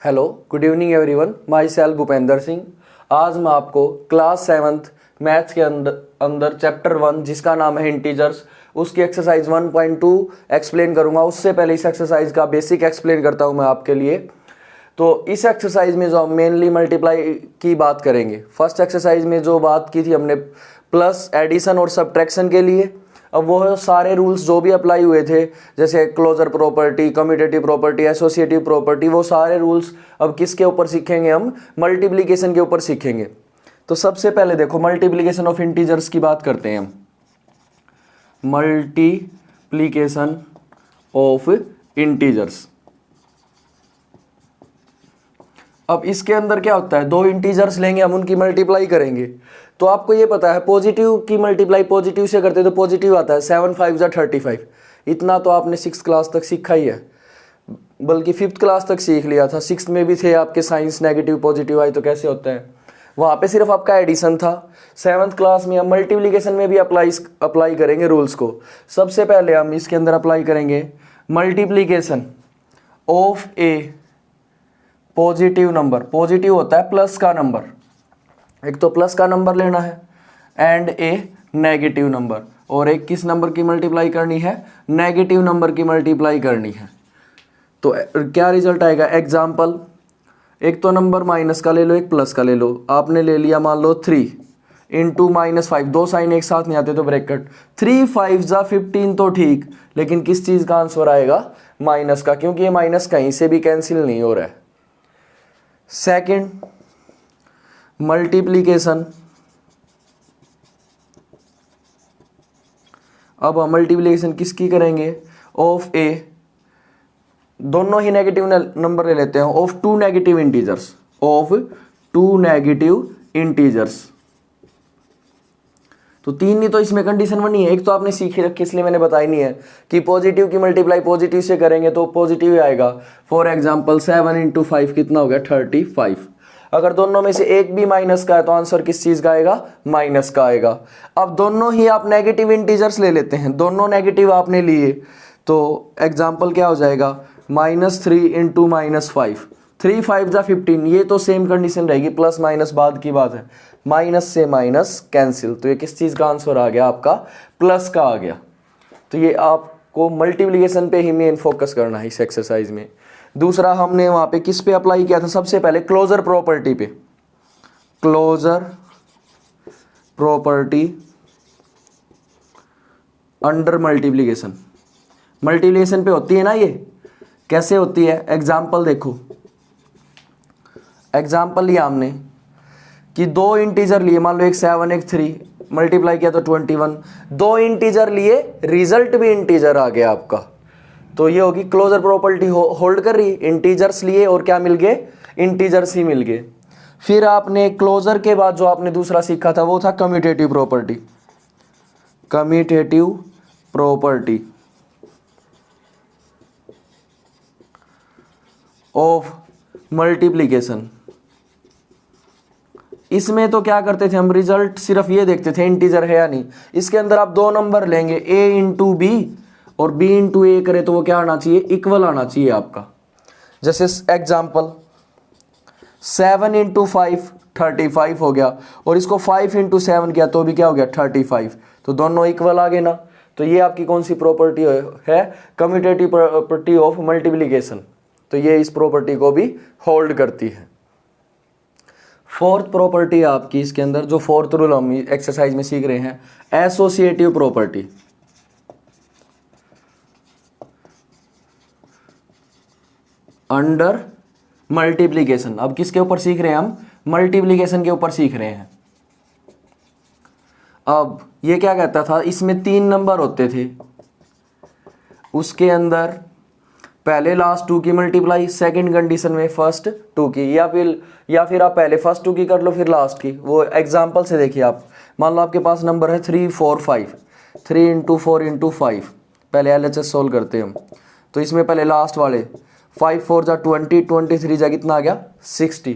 Hello, good evening everyone. My self Bhupendra Singh. आज मैं आपको क्लास 7th मैथ्स के अंदर चैप्टर 1 जिसका नाम है इंटीजर्स, उसकी एक्सरसाइज 1.2 एक्सप्लेन करूंगा। उससे पहले इस एक्सरसाइज का बेसिक एक्सप्लेन करता हूं मैं आपके लिए। तो इस एक्सरसाइज में जो हम मेनली मल्टीप्लाई की बात करेंगे, फर्स्ट एक्सरसाइज में जो बात की थी हमने प्लस, एडिशन और सब्ट्रैक्शन के लिए, अब वो सारे रूल्स जो भी अप्लाई हुए थे जैसे closure property, commutative property, associative property, वो सारे रूल्स अब किसके ऊपर सीखेंगे हम? मल्टीप्लिकेशन के ऊपर सीखेंगे। तो सबसे पहले देखो मल्टीप्लिकेशन ऑफ इंटीजर्स की बात करते हैं हम। Multiplication of integers. अब इसके अंदर क्या होता है, दो इंटीजर्स लेंगे हम, उनकी मल्टीप्लाई करेंगे। तो आपको ये पता है पॉजिटिव की मल्टीप्लाई पॉजिटिव से करते तो पॉजिटिव आता है, 7 5 जा 35। इतना तो आपने 6th क्लास तक सीखा ही है, बल्कि 5th क्लास तक सीख लिया था। 6th में भी थे आपके साइंस, नेगेटिव पॉजिटिव आई तो कैसे होता है, वहाँ पे सिर्फ आपका एडिशन था। 7th क्लास में हम मल्टीप्लिकेशन में भी अप्लाई करेंगे रूल्स को। सबसे पहले हम इसके अंदर अप्लाई करेंगे multiplication of A positive number. Positive होता है प्लस का नंबर, एक तो प्लस का नंबर लेना है, एंड ए नेगेटिव नंबर, और एक किस नंबर की मल्टीप्लाई करनी है? नेगेटिव नंबर की मल्टीप्लाई करनी है। तो क्या रिजल्ट आएगा? एग्जाम्पल, एक तो नंबर माइनस का ले लो, एक प्लस का ले लो। आपने ले लिया मान लो 3 इंटू -5, दो साइन एक साथ नहीं आते तो ब्रैकेट, 3 5 जा 15 तो ठीक, लेकिन किस चीज़ का आंसर आएगा? माइनस का, क्योंकि ये माइनस कहीं से भी कैंसिल नहीं हो रहा है। Second, multiplication. अब हम मल्टीप्लिकेशन किसकी करेंगे? ऑफ ए, दोनों ही नेगेटिव नंबर ले लेते हैं, of 2 negative integers, of 2 negative integers. तो 3 नहीं तो इसमें कंडीशन बनी है, एक तो आपने सीखी रखी इसलिए मैंने बताई नहीं है कि पॉजिटिव की मल्टीप्लाई पॉजिटिव से करेंगे तो पॉजिटिव ही आएगा। फॉर एग्जांपल 7 इंटू 5 कितना हो गया? 35। अगर दोनों में से एक भी माइनस का है तो आंसर किस चीज का आएगा? माइनस का आएगा। अब दोनों ही आप नेगेटिव इंटीजर्स ले लेते हैं, दोनों नेगेटिव आपने लिए, तो एग्जाम्पल क्या हो जाएगा? -3 इंटू -5, 3 5 जा 15। ये तो सेम कंडीशन रहेगी, प्लस माइनस बाद की बात है, माइनस से माइनस कैंसिल, तो ये किस चीज़ का आंसर आ गया? आपका प्लस का आ गया। तो ये आपको मल्टीप्लिकेशन पे ही मेन फोकस करना है इस एक्सरसाइज में। दूसरा हमने वहाँ पे किस पे अप्लाई किया था? सबसे पहले क्लोजर प्रॉपर्टी पे। Closure property under multiplication. Multiplication पे होती है ना, ये कैसे होती है? एग्जाम्पल देखो, एग्जाम्पल लिया हमने कि दो इंटीजर लिए, मान लो एक 7 एक 3, मल्टीप्लाई किया तो 21। दो इंटीजर लिए, रिजल्ट भी इंटीजर आ गया आपका, तो ये होगी क्लोजर प्रॉपर्टी होल्ड कर रही। इंटीजर्स लिए और क्या मिल गए? इंटीजर्स ही मिल गए। फिर आपने क्लोजर के बाद जो आपने दूसरा सीखा था वो था commutative property. Commutative property of multiplication. इसमें तो क्या करते थे हम? रिजल्ट सिर्फ ये देखते थे इंटीजर है या नहीं। इसके अंदर आप दो नंबर लेंगे, a इंटू बी और b इंटू ए करे तो वो क्या आना चाहिए? इक्वल आना चाहिए आपका। जैसे एग्जाम्पल 7 इंटू 5 35 हो गया, और इसको 5 इंटू 7 किया तो भी क्या हो गया? 35। तो दोनों इक्वल आ गए ना। तो ये आपकी कौन सी प्रॉपर्टी है? Commutative property of multiplication. तो ये इस प्रॉपर्टी को भी होल्ड करती है। फोर्थ प्रॉपर्टी आपकी इसके अंदर, जो फोर्थ रूल हम एक्सरसाइज में सीख रहे हैं, एसोसिएटिव प्रॉपर्टी। Under multiplication. अब किसके ऊपर सीख रहे हैं हम? मल्टीप्लिकेशन के ऊपर सीख रहे हैं। अब ये क्या कहता था, इसमें 3 नंबर होते थे, उसके अंदर पहले लास्ट 2 की मल्टीप्लाई, सेकंड कंडीशन में फर्स्ट 2 की, या फिर आप पहले फर्स्ट 2 की कर लो फिर लास्ट की। वो एग्जाम्पल से देखिए आप, मान लो आपके पास नंबर है 3 4 5, 3 इंटू 4 इंटू 5। पहले LHS सोल्व करते हैं हम। तो इसमें पहले लास्ट वाले 5 4 जा 20, 23 जा कितना आ गया? 60।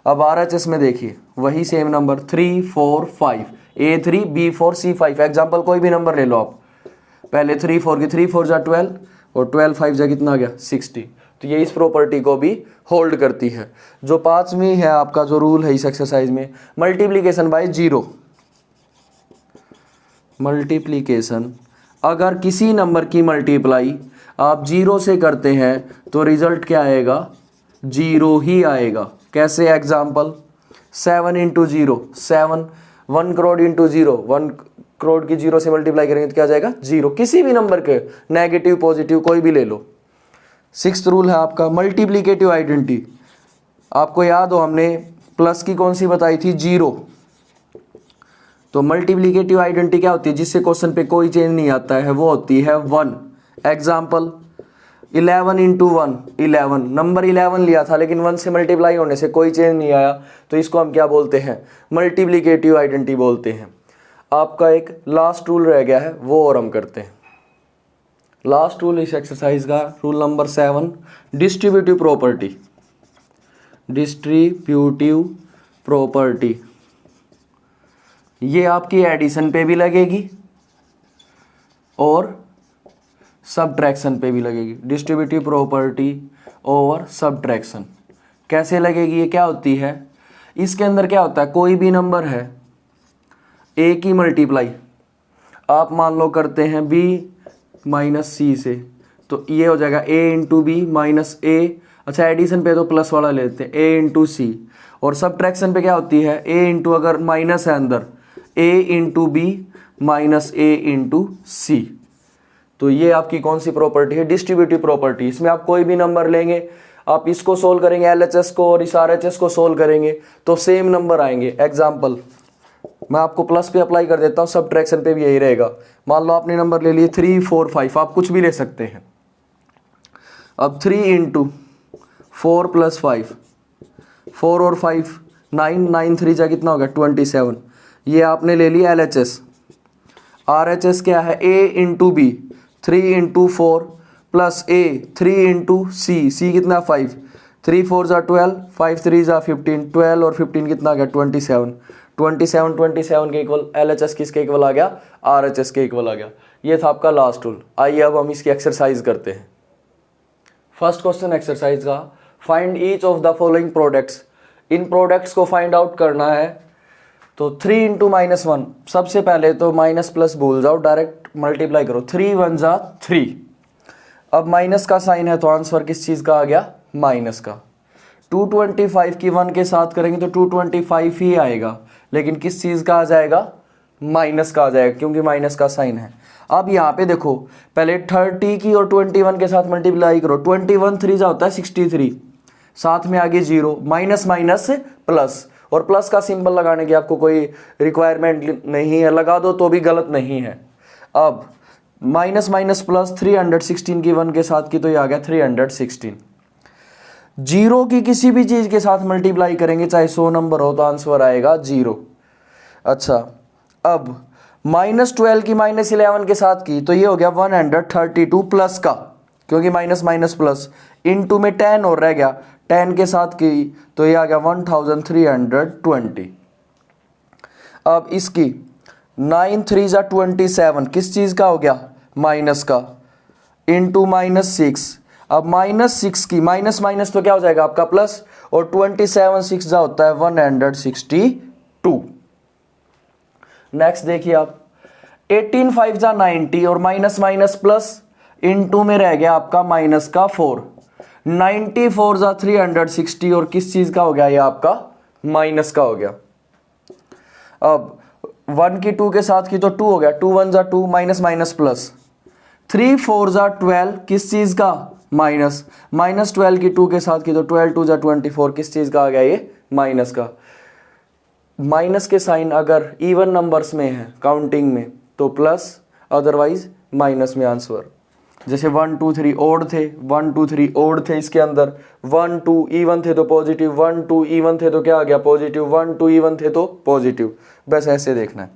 अब RHS में देखिए वही same number 3 4 5, A3 B4 C5। Example कोई भी नंबर ले लो आप, पहले 3 4 की, 3 4 जा 12 और 12 5 जा कितना आ गया? 60। तो ये इस प्रॉपर्टी को भी होल्ड करती है। जो पांचवी है आपका जो रूल है इस एक्सरसाइज में, मल्टीप्लीकेशन बाय जीरो। मल्टीप्लीकेशन, अगर किसी नंबर की मल्टीप्लाई आप जीरो से करते हैं तो रिजल्ट क्या आएगा, जीरो ही आएगा। कैसे, example 7 into zero, 7, 1 crore into zero, 1 crore की जीरो से मल्टीप्लाई करेंगे तो क्या आ जाएगा, जीरो। किसी भी नंबर के, नेगेटिव पॉजिटिव कोई भी ले लो। सिक्स्थ रूल है आपका मल्टीप्लिकेटिव आइडेंटिटी। आपको याद हो हमने प्लस की कौन सी बताई थी, जीरो। तो मल्टीप्लिकेटिव आइडेंटिटी क्या होती है, जिससे क्वेश्चन पे कोई चेंज नहीं आता है, वो होती है 1। एग्जाम्पल 11 इंटू 1, 11, नंबर 11 लिया था लेकिन 1 से मल्टीप्लाई होने से कोई चेंज नहीं आया, तो इसको हम क्या बोलते हैं, मल्टीप्लिकेटिव आइडेंटिटी बोलते हैं। आपका एक लास्ट रूल रह गया है, वो और हम करते हैं। लास्ट रूल इस एक्सरसाइज का, rule number 7, distributive property. Distributive property ये आपकी एडिशन पे भी लगेगी और सबट्रैक्शन पे भी लगेगी। डिस्ट्रीब्यूटिव प्रॉपर्टी ओवर सबट्रैक्शन कैसे लगेगी, ये क्या होती है, इसके अंदर क्या होता है, कोई भी नंबर है ए की मल्टीप्लाई आप मान लो करते हैं बी माइनस सी से, तो ये हो जाएगा ए इंटू बी माइनस ए। अच्छा, एडिशन पे तो प्लस वाला लेते हैं, ए इंटू सी। और सबट्रैक्शन पे क्या होती है, ए इंटू, अगर माइनस है अंदर, ए इंटू बी माइनस ए इंटू सी। तो ये आपकी कौन सी प्रॉपर्टी है, डिस्ट्रीब्यूटिव प्रॉपर्टी। इसमें आप कोई भी नंबर लेंगे, आप इसको सोल्व करेंगे LHS को और इस RHS को सोल्व करेंगे तो सेम नंबर आएंगे। एग्जाम्पल मैं आपको प्लस पे अप्लाई कर देता हूँ, सबट्रैक्शन पे भी यही रहेगा। मान लो आपने नंबर ले लिए 3, 4, 5, आप कुछ भी ले सकते हैं। अब 3 इंटू 4 प्लस 5, 4 और 5 9, 9 3 जा कितना हो गया 27। ये आपने ले लिया LHS। RHS क्या है, A into B, 3 into 4 plus A 3 into C, C कितना 5, 3 4 जा 12, 5 3 जा 15, 12 और 15 कितना आ गया 27, 27 के इक्वल LHS किसके इक्वल आ गया, RHS के इक्वल आ गया। ये था आपका लास्ट रूल। आइए अब हम इसकी एक्सरसाइज करते हैं। फर्स्ट क्वेश्चन एक्सरसाइज का, find each of the following products. In products को फाइंड आउट करना है। तो 3 इंटू -1, सबसे पहले तो माइनस प्लस भूल जाओ, डायरेक्ट मल्टीप्लाई करो, 3 1 जा 3। अब माइनस का साइन है तो आंसर किस चीज़ का आ गया, माइनस का। 225 की 1 के साथ करेंगे तो 225 ही आएगा, लेकिन किस चीज़ का आ जाएगा, माइनस का आ जाएगा, क्योंकि माइनस का साइन है। अब यहाँ पे देखो, पहले 30 की और 21 के साथ मल्टीप्लाई करो, 21 3 जा होता है 63, साथ में आगे 0, माइनस माइनस प्लस, और प्लस का सिंबल लगाने की आपको कोई रिक्वायरमेंट नहीं है, लगा दो तो भी गलत नहीं है। अब माइनस माइनस प्लस, 316 की 1 के साथ की तो ये आ गया 316। जीरो की किसी भी चीज़ के साथ मल्टीप्लाई करेंगे, चाहे 100 नंबर हो, तो आंसर आएगा 0। अच्छा, अब -12 की -11 के साथ की तो ये हो गया 132 प्लस का, क्योंकि माइनस माइनस प्लस, इनटू में 10 और रह गया, 10 के साथ की तो ये आ गया 1320। अब इसकी 9 3 जा 27 किस चीज़ का हो गया, माइनस का, इनटू -6। अब -6 की माइनस माइनस तो क्या हो जाएगा आपका प्लस, और 27 6 जा होता है 162। नेक्स्ट देखिए आप, 18 5 जा 90 और माइनस माइनस प्लस, इनटू में रह गया आपका माइनस का 4, 94 जा 360 और किस चीज का हो गया, ये आपका माइनस का हो गया। अब 1 की 2 के साथ की तो 2 हो गया, 2 1 जा 2, माइनस माइनस प्लस, 3 4 जा 12 किस चीज का, माइनस, -12 की 2 के साथ की तो 12 2 जा 24 किस चीज का आ गया, ये माइनस का। माइनस के साइन अगर इवन नंबर्स में है काउंटिंग में तो प्लस, अदरवाइज माइनस में आंसर। जैसे 1 2 3 ओड थे, 1 2 3 ओड थे, इसके अंदर 1 2 इवन थे तो पॉजिटिव, 1 2 इवन थे तो क्या आ गया, पॉजिटिव, 1 2 इवन थे तो पॉजिटिव। बस ऐसे देखना है।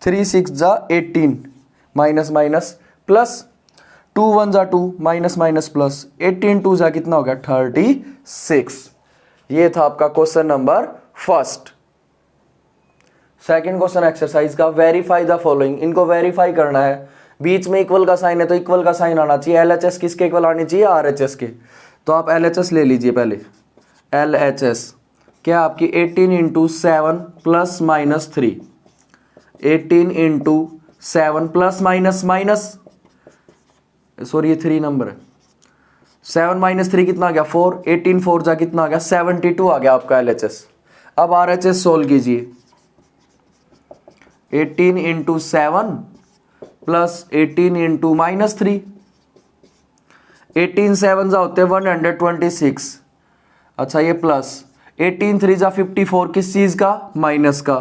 3 6 जा 18, माइनस माइनस प्लस, 2 1 जा 2, माइनस माइनस प्लस, 18 2 जा कितना हो गया 36। ये था आपका question number first. Second question exercise का, वेरीफाई द फॉलोइंग। इनको वेरीफाई करना है, बीच में इक्वल का साइन है तो इक्वल का साइन आना चाहिए, LHS किसके इक्वल आनी चाहिए, RHS के। तो आप LHS ले लीजिए पहले। LHS क्या आपकी 18 into 7 plus minus 3, 18 into 7 plus minus sorry ये 3 नंबर है, 7 माइनस 3 कितना आ गया 4, 18 4 जा कितना आ गया 72 आ गया आपका LHS। अब RHS सोल्व कीजिए, 18 इंटू 7 प्लस 18 इंटू माइनस 3, 18 7 जा होते हैं 126। अच्छा ये प्लस 18 3 जा 54, किस चीज का, माइनस का,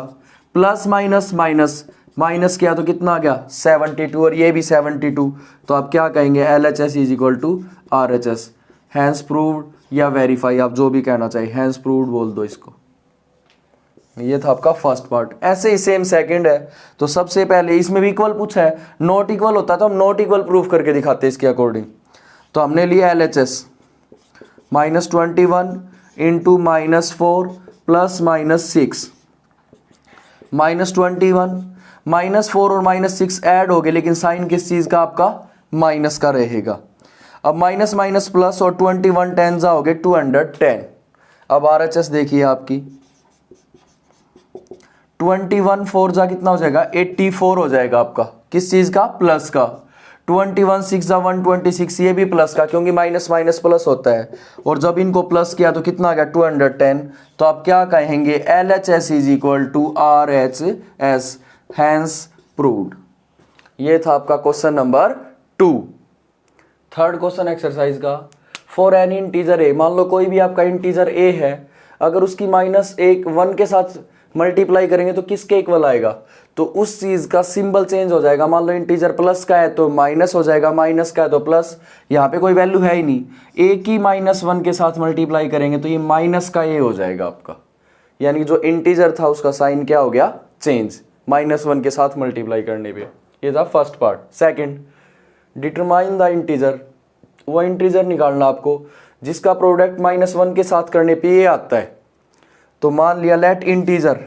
प्लस माइनस माइनस माइनस किया तो कितना आ गया 72, और ये भी 72। तो आप क्या कहेंगे, LHS is equal to RHS। Hence proved या वेरीफाई, आप जो भी कहना चाहिए, हैंस प्रूव्ड बोल दो इसको। ये था आपका फर्स्ट पार्ट। ऐसे ही सेम सेकंड है। तो सबसे पहले इसमें भी इक्वल पूछा है, नॉट इक्वल होता तो हम नॉट इक्वल प्रूफ करके दिखाते इसके अकॉर्डिंग। तो हमने लिया LHS -21 इंटू -4 प्लस -6, -21 -4 और -6 ऐड हो गए, लेकिन साइन किस चीज का आपका, माइनस का रहेगा। अब माइनस माइनस प्लस और 21 10 जा हो गए 210। अब RHS देखिए आपकी 21 4 जा कितना हो जाएगा 84 हो जाएगा आपका, किस चीज का, प्लस का। 21 6 जा 126, ये भी प्लस का, क्योंकि माइनस माइनस प्लस होता है। और जब इनको प्लस किया तो कितना आ गया 210। तो आप क्या कहेंगे, LHS is equal to RHS, hence proved. ये था आपका question number 2। Third question exercise का, फॉर एनी इंटीजर ए, मान लो कोई भी आपका इंटीजर ए है, अगर उसकी -1 के साथ मल्टीप्लाई करेंगे तो किसके इक्वल आएगा, तो उस चीज का सिंबल चेंज हो जाएगा। मान लो इंटीजर प्लस का है तो माइनस हो जाएगा, माइनस का है तो प्लस, यहाँ पे कोई वैल्यू है ही नहीं। ए की -1 के साथ मल्टीप्लाई करेंगे तो ये माइनस का ए हो जाएगा आपका, यानी कि जो इंटीजर था उसका साइन क्या हो गया, चेंज, -1 के साथ मल्टीप्लाई करने पे। ये था first part. Second, determine the integer, वो इंटीजर निकालना आपको जिसका प्रोडक्ट -1 के साथ करने पे ये आता है। तो मान लिया लेट इंटीजर,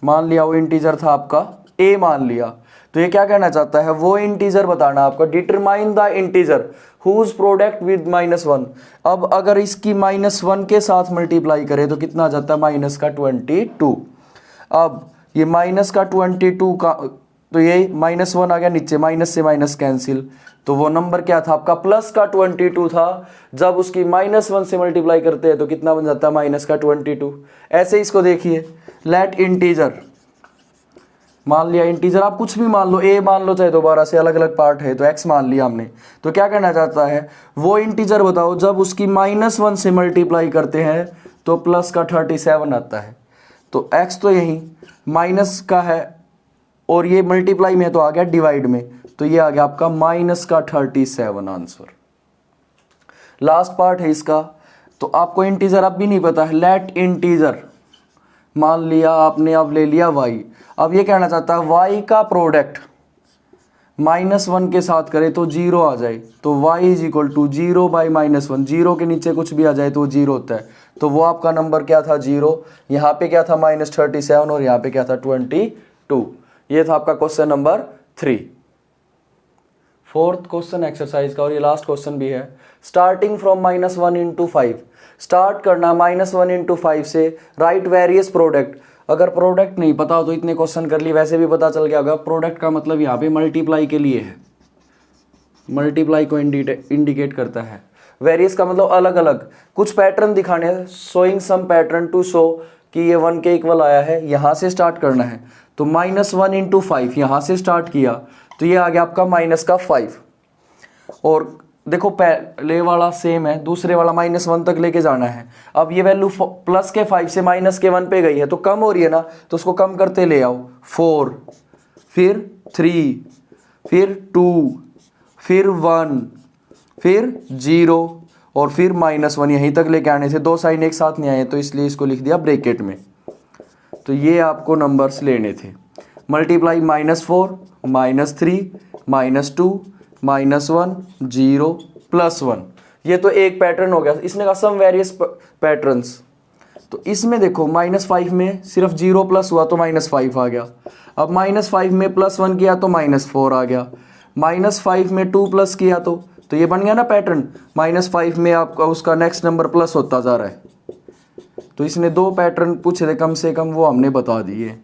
मान लिया वो इंटीजर था आपका a मान लिया, तो ये क्या कहना चाहता है, वो इंटीजर बताना आपका, determine the integer whose product with -1। अब अगर इसकी -1 के साथ मल्टीप्लाई करें तो कितना आ जाता है, -22। अब ये -22 का, तो ये -1 आ गया नीचे, माइनस से माइनस कैंसिल, तो वो नंबर क्या था आपका, +22 था। जब उसकी -1 से मल्टीप्लाई करते हैं तो कितना बन जाता है, -22। ऐसे इसको देखिए, लेट इंटीजर, मान लिया इंटीजर, आप कुछ भी मान लो, a मान लो, चाहे दोबारा से, अलग अलग पार्ट है, तो x मान लिया हमने। तो क्या कहना चाहता है, वो इंटीजर बताओ जब उसकी -1 से मल्टीप्लाई करते हैं तो +37 आता है। तो x तो यही माइनस का है और ये मल्टीप्लाई में तो आ गया डिवाइड में, तो ये आ गया आपका -37 आंसर। लास्ट पार्ट है इसका। तो आपको इंटीजर अब भी नहीं पता है, लेट इंटीजर, मान लिया आपने, अब ले लिया y। अब ये कहना चाहता है y का प्रोडक्ट -1 के साथ करे तो 0 आ जाए, तो y is equal to 0 by -1, 0 के नीचे कुछ भी आ जाए तो 0 होता है। तो वो आपका नंबर क्या था, 0। यहाँ पे क्या था, -37, और यहाँ पे क्या था, 22। ये था आपका question number 3। Fourth question exercise का, और ये लास्ट क्वेश्चन भी है। स्टार्टिंग फ्रॉम -1 इंटू 5, स्टार्ट करना -1 इंटू 5 से, राइट वेरियस प्रोडक्ट। अगर प्रोडक्ट नहीं पता हो तो इतने क्वेश्चन कर लिए, वैसे भी पता चल गया होगा। प्रोडक्ट का मतलब यहाँ पे मल्टीप्लाई के लिए है, मल्टीप्लाई को इंडिकेट करता है। वेरियस का मतलब अलग अलग, कुछ पैटर्न दिखाने, showing some pattern to show कि ये 1 के इक्वल आया है, यहाँ से स्टार्ट करना है। तो -1 इंटू 5 यहाँ से स्टार्ट किया तो ये आ गया आपका -5। और देखो पहले वाला सेम है, दूसरे वाला -1 तक लेके जाना है। अब ये वैल्यू +5 से -1 पे गई है तो कम हो रही है ना, तो उसको कम करते ले आओ। 4, फिर 3, फिर 2, फिर 1, फिर 0 और फिर -1, यहीं तक लेके आने से 2 साइन एक साथ नहीं आए, तो इसलिए इसको लिख दिया ब्रैकेट में। तो ये आपको नंबर्स लेने थे, मल्टीप्लाई -4, -3, -2, -1, 0, +1। ये तो एक पैटर्न हो गया। इसने कहा सम वेरियस पैटर्न्स, तो इसमें देखो -5 में सिर्फ 0 प्लस हुआ तो -5 आ गया। अब -5 में +1 किया तो -4 आ गया। -5 में 2 प्लस किया तो तो ये बन गया ना पैटर्न, -5 में आपका उसका नेक्स्ट नंबर प्लस होता जा रहा है। तो इसने 2 पैटर्न पूछे थे कम से कम, वो हमने बता दिए।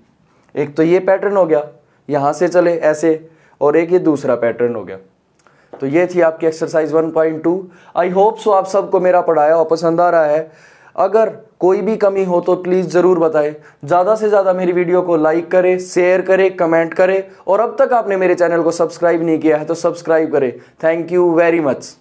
एक तो ये पैटर्न हो गया, यहाँ से चले ऐसे, और एक ये दूसरा पैटर्न हो गया। तो ये थी आपकी एक्सरसाइज 1.2। आई होप सो आप सबको मेरा पढ़ाया और पसंद आ रहा है। अगर कोई भी कमी हो तो प्लीज़ ज़रूर बताएं। ज़्यादा से ज़्यादा मेरी वीडियो को लाइक करें, शेयर करें, कमेंट करें, और अब तक आपने मेरे चैनल को सब्सक्राइब नहीं किया है तो सब्सक्राइब करें। Thank you very much.